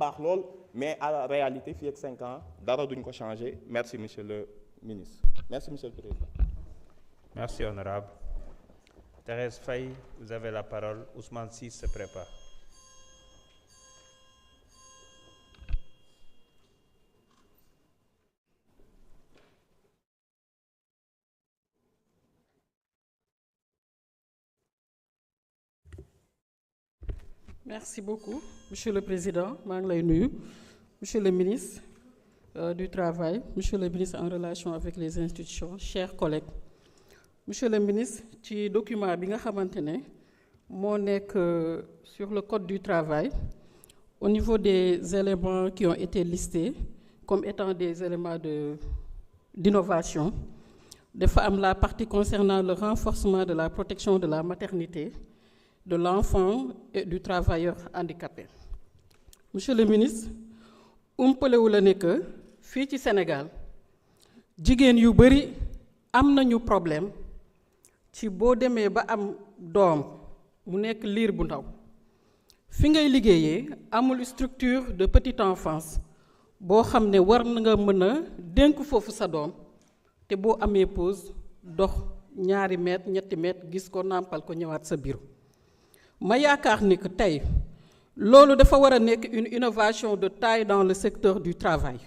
baax lool mais à la réalité fii ak 5 ans dara duñ ko changer. Merci monsieur le ministre. Merci monsieur le président. Merci honorable. Thérèse Faye, vous avez la parole. Ousmane Sy se prépare. Merci beaucoup, Monsieur le Président. maa ngi lay nuyu. Monsieur le ministre du Travail, Monsieur le ministre en relation avec les institutions, chers collègues. Monsieur le ministre, ci document bi nga xamante ne moo nekk sur le Code du travail, au niveau des éléments qui ont été listés comme étant des éléments d'innovation, dafa am la partie concernant le renforcement de la protection de la maternité, de l'enfant et du travailleur handicapé. Monsieur le ministre, umpalewu la ne que fii ci Sénégal jigéen yu bari am nañu problème ci boo demee ba am doom mu nekk liir bu ndaw fi ngay liggéeyee amul structure de petite enfance boo xam ne war nga mën a dénk foofu sa doom te boo amee pause dox 2 mètres 3 mètres gis ko nàmpal ko ñëwaat sa bureau. ma yaakaar ni que tey loolu dafa war a nekk une innovation de taille dans le secteur du travail.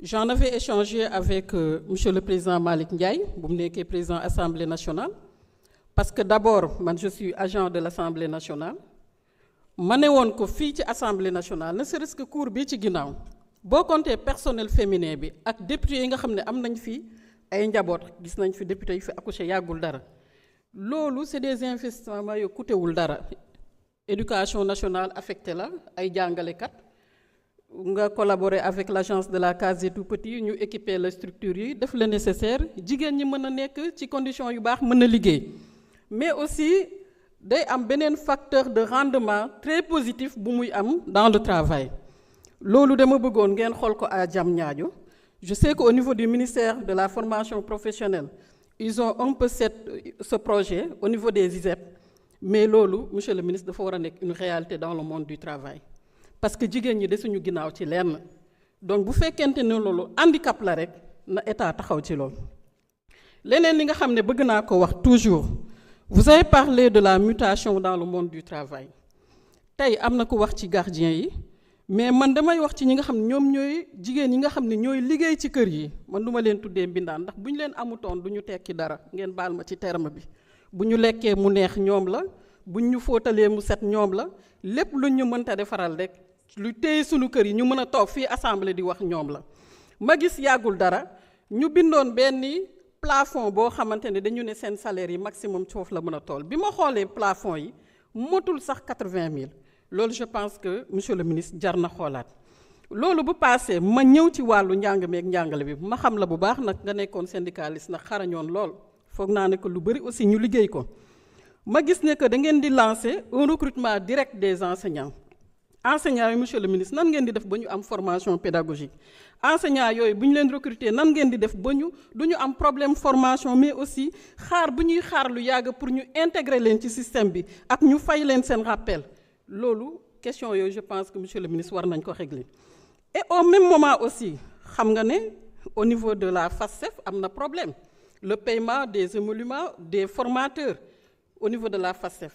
J'en avais échangé avec monsieur le président Malick Ndiaye bu mu nekkee président Assemblée nationale parce que d'abord man je suis agent de l'Assemblée nationale ma ne woon ko fii ci Assemblée nationale ne serait-ce que cour bi ci ginnaaw boo compter personnel féminin bi ak député yi nga xam ne am nañ fi ay njaboot gis nañ fi député yi fi accouché yàggul dara. loolu c'est des investissements yu coûtewul dara éducation nationale affecté la ay jàngalekat nga collaborer avec l'agence de la case des tout-petits ñu équiper la structure yi def le nécessaire jigéen ñi mën a nekk ci conditions yu baax mën a liggéey mais aussi day am beneen facteur de rendement très positif bu muy am dans le travail loolu dama bëggoon ngeen xool ko à Diamniadio. Je sais qu'au niveau du ministère de la formation professionnelle ils ont un peu ce projet au niveau des ISEP mais loolu monsieur le ministre dafa war a nekk une réalité dans le monde du travail parce que jigéen ñi desuñu ginnaaw ci lenn donc bu fekkente ne loolu handicap la rek na état taxaw ci loolu. leneen li nga xam ne bëgg naa ko wax toujours vous avez parlé de la mutation dans le monde du travail tey am na ko wax ci gardien yi mais man damay wax ci ñi nga xam ne ñoom ñooy jigéen ñi nga xam ne ñooy liggéey ci kër yi man duma leen tuddee mbindaan ndax bu ñu leen amutoon du ñu tekki dara ngeen baal ma ci terme bi bu ñu lekkee mu neex ñoom la bu ñu fóotalee mu set ñoom la lépp lu ñu mënta defaral rek lu téye sunu kër yi ñu mën a toog fii assemblée di wax ñoom la. ma gis yàggul dara ñu bindoon benn plafond boo xamante ne dañu ne seen salaire yi maximum foofu la mën a toll bi ma xoolee plafond yi motul sax 80 000. loolu je pense que monsieur le ministre jar na xoolaat loolu bu passé ma ñëw ci wàllu njàng meeg njàngale bi ma xam la bu baax nag nga nekkoon syndicaliste nag xarañoon lool foog naa ne que lu bëri aussi ñu liggéey ko ma gis ne que da ngeen di lancer un recrutement direct des enseignants yi monsieur le ministre nan ngeen di def ba ñu am formation pédagogique enseignants yooyu bu ñu leen recruter nan ngeen di def ba du ñu am problème formation mais aussi xaar bu ñuy xaar lu yàgg pour ñu intégrer leen ci système bi ak ñu fay leen seen rappel. loolu question yooyu je pense que monsieur le ministre war nañ ko régler et au même moment aussi xam nga ne au niveau de la FASTEF am na problème le paiement des émoluments des formateurs au niveau de la FASTEF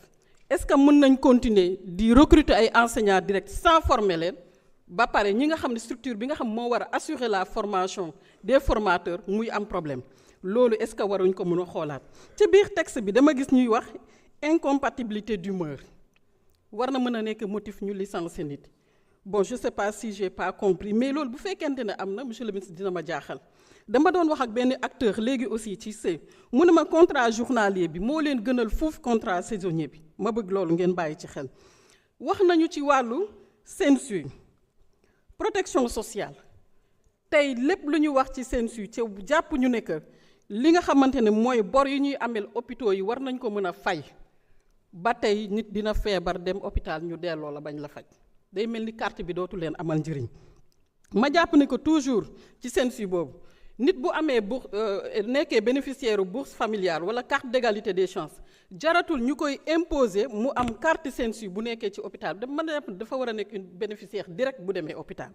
est-ce que mën nañ continuer di recruter ay enseignants directs sans former leen ba pare ñi nga xam ne structure bi nga xam moo war a assurer la formation des formateurs muy am problème loolu est-ce que waruñ ko mën a xoolaat ci biir texte bi dama gis ñuy wax incompatibilité d'humeur war na mën a nekk motif ñu licencier nit bon je sais pas si j'ai pas compris mais loolu bu fekkente ne am na monsieur le ministre dina ma jaaxal dama doon wax ak benn acteur léegi aussi ci mu ne ma contrat journalier bi moo leen gënal foofu contrat saisonnier bi ma bëgg loolu ngeen bàyyi ci xel. wax nañu ci wàllu CNSU protection sociale tey lépp lu ñu wax ci CNSU ci jàpp ñu ne que li nga xamante ne mooy bor yi ñuy amel hôpitaux yi war nañ ko mën a fay. ba tey nit dina feebar dem hôpital ñu delloo la bañ la faj day mel ni carte bi dootu leen amal njëriñ ma jàpp ne que toujours ci CNSU boobu nit bu amee bourse nekkee bénéficiaire bourse familiale wala carte d'égalité des chances jaratul ñu koy imposer mu am carte Sensu bu nekkee ci hôpital dafa war a nekk une bénéficiaire direct bu demee hôpital.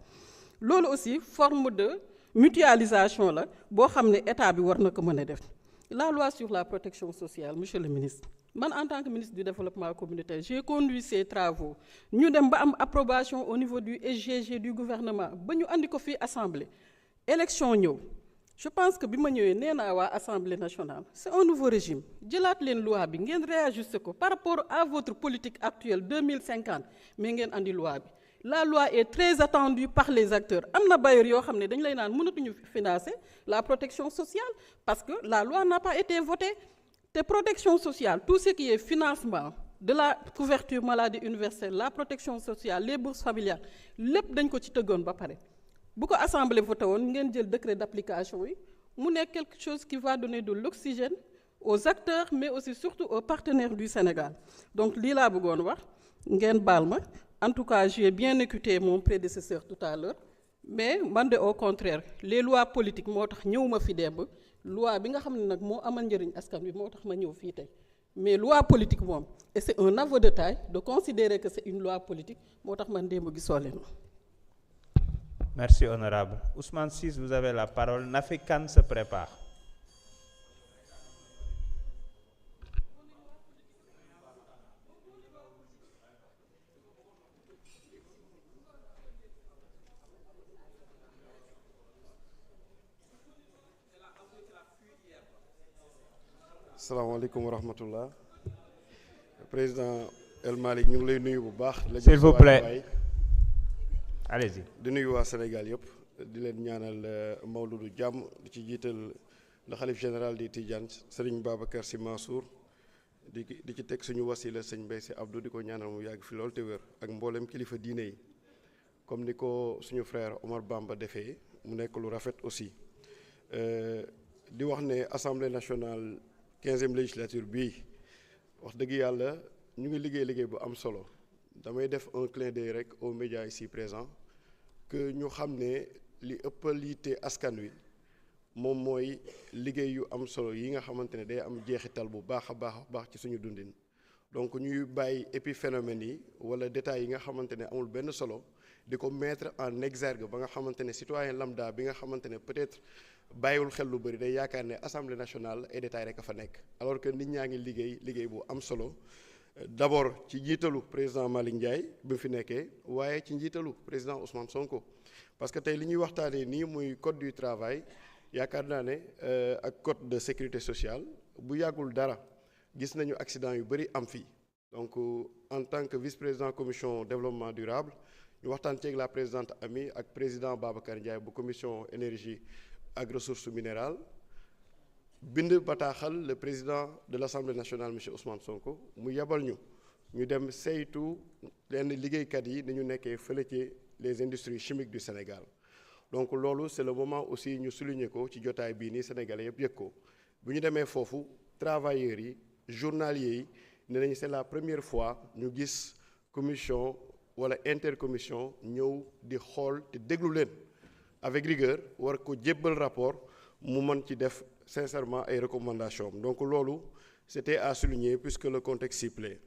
loolu aussi forme de mutualisation la boo xam ne état bi war na ko mën a def. La loi sur la protection sociale, monsieur le ministre, man en tant que ministre du développement communautaire, j'ai conduit ces travaux. Nous avons approbation au niveau du SGG du gouvernement. Nous avons fait assemblée. Élection ñëw. Je pense que bima ñëwé néna wa Assemblée nationale, c'est un nouveau régime. Jëlat leen loi bi ngeen réajuster ko par rapport à votre politique actuelle 2050, mais ngeen andi loi bi. La loi est très attendue par les acteurs. Amna bailleurs yoo xam ne dañ lay naan mënatuñu financer la protection sociale parce que la loi n'a pas été votée. La protection sociale, tout ce qui est financement de la couverture maladie universelle, la protection sociale, les bourses familiales, lépp dañ ko ci tëggoon ba pare. Bu ko assemblée voté woon ngeen jël décret d'application yi mu nekk quelque chose qui va donner de l'oxygène aux acteurs mais aussi surtout aux partenaires du Sénégal. Donc lii laa bëggoon wax ngeen baal ma. En tout cas, j'ai bien écouté mon prédécesseur tout à l'heure, mais au contraire, les lois politiques, ñëwuma fi démb loi bi nga xam ne nag moo amal njëriñ askan bi moo tax ma ñëw fii tey mais loi politique moom et c'est un aveu de taille de considérer que c'est une loi politique moo tax man démb gisoo leen. Merci honorable. Ousmane Ciss, vous avez la parole. Nafi Kane se prépare. Salaamaaleykum wa rahmatullah. Président El Malick ñu ngi lay nuyu bu baax. S'il vous plaît. Allez-y. di nuyu waa Sénégal yëpp di leen ñaanal mawludu jàmm di ci jiital le xalif général di Tidiane Serigne Babacar Sy Mansour di ci teg suñu wasila sëñ Mbaye Sy Abdou di ko ñaanal mu yàgg fi lool te wér ak mboolem kilifa diine yi comme ni ko suñu frère Omar Bamba defee mu nekk lu rafet aussi di wax ne Assemblée nationale 15e législature bii wax dëgg yàlla ñu ngi liggéey bu am solo damay def un clin d'œil rek aux médias ici présents que ñu xam ne li ëppal yitte askan wi moom mooy liggéey yu am solo yi nga xamante ne day am jeexital bu baax a baax ci suñu dundin donc ñuy bàyyi épiphénomènes yi wala détails yi nga xamante ne amul benn solo di ko mettre en exergue ba nga xamante ne citoyen lambda bi nga xamante ne peut-être bàyyiwul xel lu bëri day yaakaar ne assemblée nationale ay détails rek a fa nekk alors que nit ñaa ngi liggéey bu am solo d'abord ci njiitalu président Malick Ndiaye bi mu fi nekkee waaye ci njiitalu président Ousmane Sonko parce que tey li ñuy waxtaanee nii muy code du travail yaakaar naa ne ak code de sécurité sociale bu yàggul dara gis nañu accident yu bëri am fii donc en tant que vice-président commission développement durable ñu waxtaan ceeg la présidente Ami ak président Babacar Ndiaye bu commission énergie ak ressources minérales bind bataaxal le président de l'Assemblée nationale monsieur Ousmane Sonko mu yebal ñu dem saytu lenn liggéeykat yi ni ñu nekkee fële ci les industries chimiques du Sénégal donc loolu c'est le moment aussi ñu souligner ko ci jotaay bii nii sénégalais yëpp yëg ko bu ñu demee foofu travailleurs yi journaliers yi ne nañu c'est la première fois ñu gis commission wala intercommission ñëw di xool te déglu leen avec rigueur war ko jébbal rapport mu mën ci def sincèrement ay recommandations donc loolu c'était à souligner puisque le contexte s'y plaît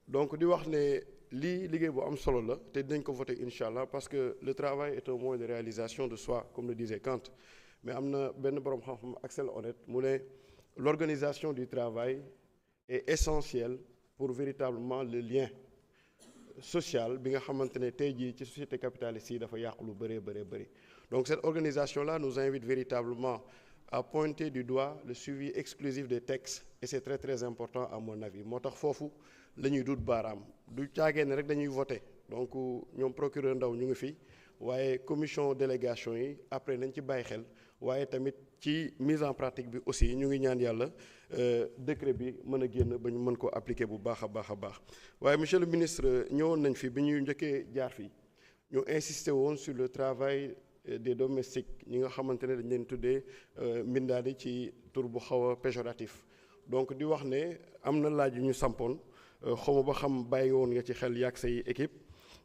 donc di wax ne lii liggéey bu am solo la te dinañ ko voter incha allah parce que le travail est un moyen de réalisation de soi comme le disait Kant mais am na benn borom xam-xam Axel Honneth mu ne l'organisation du travail est essentielle pour véritablement le lien social bi nga xamante ne tey jii ci société capitaliste yi dafa yàqu lu bëri donc cette organisation là nous invite véritablement à pointer du doigt le suivi exclusif des textes et c'est très très important à mon avis moo tax foofu la ñuy dut baaraam du caagee ne rek dañuy voter donc ñoom procureur ndaw ñu ngi fi waaye commission délégation yi après nañ ci bàyyi xel waaye tamit ci mise en pratique bi aussi ñu ngi ñaan yàlla décret bi mën a génn ba ñu mën ko appliquer bu baax a baax waaye monsieur le ministre ñëwoon nañ fi bi ñuy njëkkee jaar fii ñu insister woon sur le travail des domestiques ñi nga xamante ne dañ leen tuddee mbindaani ci tur bu xaw a péjoratif donc di wax ne am na laaj yu ñu sampoon xawma ba xam bàyyi woon nga ci xel yàgg say équipe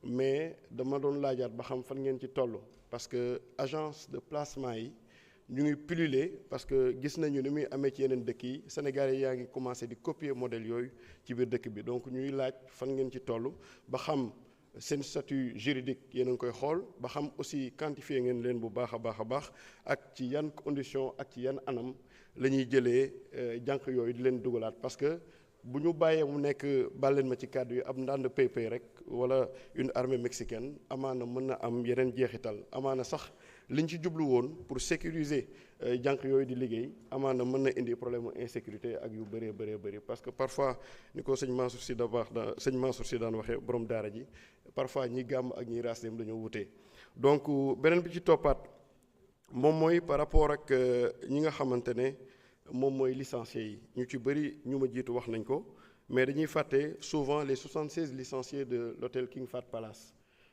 mais dama doon laajaat ba xam fan ngeen ci toll parce que agence de placement yi ñu ngi pulluler parce que gis nañu ni muy amee ci yeneen dëkk yi Sénégalais yaa ngi commencé di copier modèle yooyu ci biir dëkk bi donc ñuy laaj fan ngeen ci toll ba xam seen statut juridique yéen a ngi koy xool ba xam aussi quantifier ngeen leen bu baax a baax a baax ak ci yan condition ak ci yan anam la ñuy jëlee jànq yooyu di leen dugalaat parce que bu ñu bàyyee mu nekk bàlleen ma ci kàddu yi ab ndànd pay rek wala une armée mexicaine amaana mën na am yeneen jeexital amaana sax liñ ci jublu woon pour sécuriser jànq yooyu di liggéey amaana mën na indi problème mu insécurité ak yu bëree bëri parce que parfois ni ko sëñ Mansour Sy daan waxee borom daara ji parfois ñi gàmm ak ñi raas dem dañoo wutee donc beneen bi ci toppaat moom mooy par rapport ak ñi nga xamante ne moom mooy licenciés yi ñu ci bëri ñu ma jiitu wax nañ ko mais dañuy fàtte souvent les 76 licenciés de l'hôtel King Fahd Palace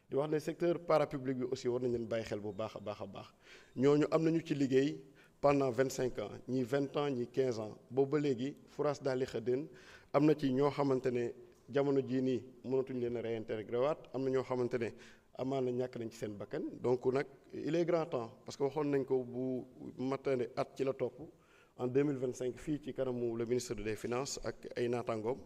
di wax ne secteur parapublic bi aussi war nañ leen bàyyi xel bu baax a baax ñooñu am nañu ci liggéey pendant 25 ans ñii 20 ans ñii 15 ans boobu ba léegi furaas daal di xëddeen am na ci ñoo xamante ne jamono jii nii mënatuñ leen a réintégré waat am na ñoo xamante ne amaana ñàkk nañ ci seen bakkan donc nag il est grand temps parce que waxoon nañ ko bu matane at ci la topp en 2025 fii ci kanamu le ministre des finances ak ay naataangoom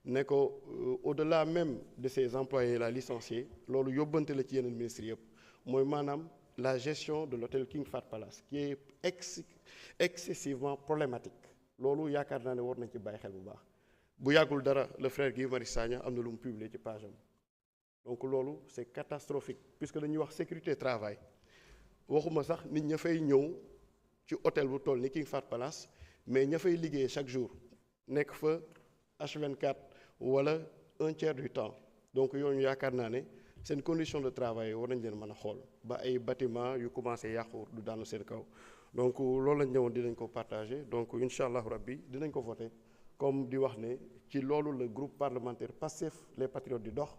ne ko au-delà même de ces employés là licenciés loolu yóbbante la ci yeneen ministres yëpp mooy maanaam la gestion de l'hôtel King Fahd Palace qui est excessivement problématique loolu yaakaar naa ne war nañ ci bàyyi xel bu baax bu yàggul dara le frère Guy Marius Sagna am na lu mu publié ci page am donc loolu c'est catastrophique puisque dañuy wax sécurité travail waxuma sax nit ña fay ñëw ci hôtel bu toll ni King Fahd Palace mais ña fay liggéey chaque jour nekk fa H24 wala un tiers du temps donc yooyu yaakaar naa ne seen condition de travail war nañ leen mën a xool ba ay bâtiment yu commencé yàqu du daanu seen kaw donc loolu lañ ñëwoon dinañ ko partager donc incha allahu rabbi dinañ ko voter comme di wax ne ci loolu le groupe parlementaire Pastef les patriotes di dox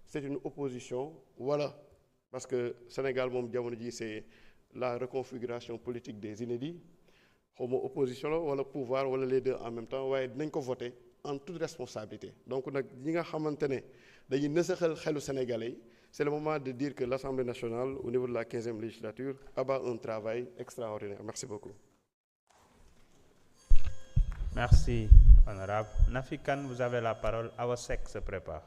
c'est une opposition voilà parce que Sénégal moom jamono ji c'est la reconfiguration politique des inédits xaw ma opposition la wala pouvoir wala les deux en même temps waaye dinañ ko voter en toute responsabilité donc nag ñi nga xamante ne dañuy nësaxal xelu Sénégalais yi c'est le moment de dire que l'Assemblée nationale au niveau de la 15e législature abat un travail extraordinaire. Merci beaucoup. Merci, honorable. Nafi Kane, vous avez la parole. Awa Seck se prépare.